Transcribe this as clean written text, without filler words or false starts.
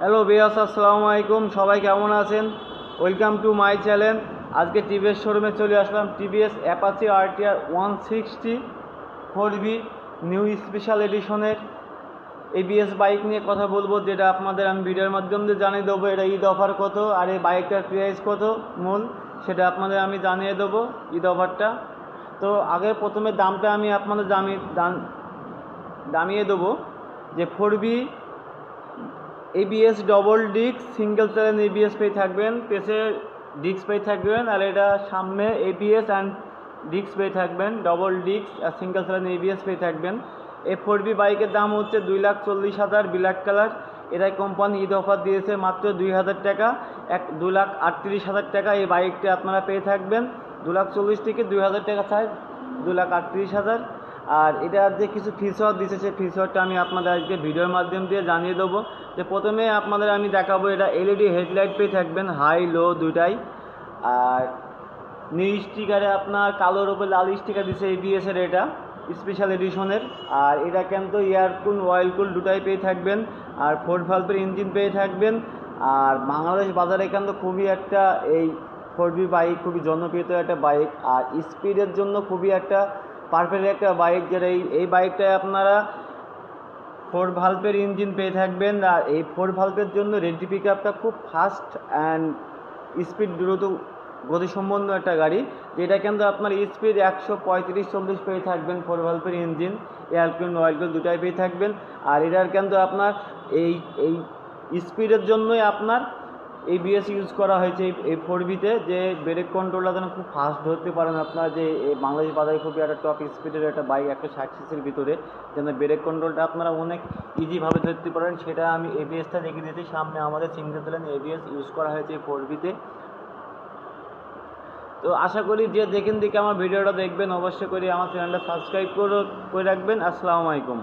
Hello বিয়াস, আসসালামু আলাইকুম। সবাই কেমন আছেন? Welcome to my channel. আজকে টিভিএস শোরুমে চলে আসলাম। TVS Apache RTR 160 4V new special এডিশনের এবিএস বাইক নিয়ে কথা বলবো, যেটা আপনাদের আমি ভিডিওর মাধ্যমে জানিয়ে দেবো এটা ঈদ অফার কত আর এই বাইকটার প্রাইস কত মূল, সেটা আপনাদের আমি জানিয়ে দেবো ঈদ অফারটা। তো আগে প্রথমে দামটা আমি আপনাদের জানিয়ে দেবো যে 4V ABS double disc single channel ABS পেয়ে থাকবেন, পেছে ডিস্ক পেয়ে থাকবেন, আর এটা সামনে এবিএস অ্যান্ড ডিস্ক পেয়ে থাকবেন, ডবল ডিস্ক আর সিঙ্গেল চ্যানেল এবিএস পেয়ে থাকবেন। এই 4V বাইকের দাম হচ্ছে 2,40,000 ব্ল্যাক কালার। এটাই কোম্পানি ঈদ অফার দিয়েছে মাত্র 2,000 টাকা, 2,38,000 টাকা এই বাইকটা আপনারা পেয়ে থাকবেন। 2,40,000 থেকে 2,000 টাকা চাই, 2,38,000। আর এটার যে কিছু ফিচার দিয়েছে সেই ফিচারটা আমি আপনাদের আজকে ভিডিওর মাধ্যম দিয়ে জানিয়ে দেবো। যে প্রথমে আপনাদের আমি দেখাবো এটা এলইডি হেডলাইট পেয়ে থাকবেন, হাই লো দুটাই। আর নিউ স্টিকারে আপনার কালোর উপর লাল স্টিকার দিচ্ছে এবিএসের, এটা স্পেশাল এডিশনের। আর এটা কিন্তু এয়ারকুল অয়েল কুল দুটাই পেয়ে থাকবেন। আর 4 ভালভের ইঞ্জিন পেয়ে থাকবেন। আর বাংলাদেশ বাজারে কিন্তু খুবই একটা এই 4V বাইক খুবই জনপ্রিয় একটা বাইক, আর স্পিডের জন্য খুবই একটা পারফেক্ট একটা বাইক। যেটা এই বাইকটায় আপনারা 4 ভালভের ইঞ্জিন পেয়ে থাকবেন। আর এই 4 ভালভের জন্য রেডি পিক আপটা খুব ফাস্ট অ্যান্ড স্পিড দ্রুত গতিসম্পন্ন একটা গাড়ি, যেটা কিন্তু আপনার স্পিড 135-40 পেয়ে থাকবেন। 4 ভালভের ইঞ্জিন, এয়ারকুল অয়েল দুটাই পেয়ে থাকবেন। আর এটার কিন্তু আপনার এই এই স্পিডের জন্যই আপনার এবিএস ইউজ করা হয়েছে এই 4Vতে, যে ব্রেক কন্ট্রোলটা যেন খুব ফাস্ট ধরতে পারেন আপনার। যে এই বাংলাদেশ বাজারে খুবই একটা টপ স্পিডের একটা বাইক, 160 ভিতরে, যেন ব্রেক কন্ট্রোলটা আপনারা অনেক ইজিভাবে ধরতে পারেন, সেটা আমি এবিএসটা দেখিয়ে দিয়েছি। সামনে আমাদের সিঙ্গেল চ্যানেল এবিএস ইউজ করা হয়েছে এই 4Vতে। তো আশা করি যে যেখান থেকে আমার ভিডিওটা দেখবেন অবশ্যই করে আমার চ্যানেলটা সাবস্ক্রাইব করে রাখবেন। আসসালামু আলাইকুম।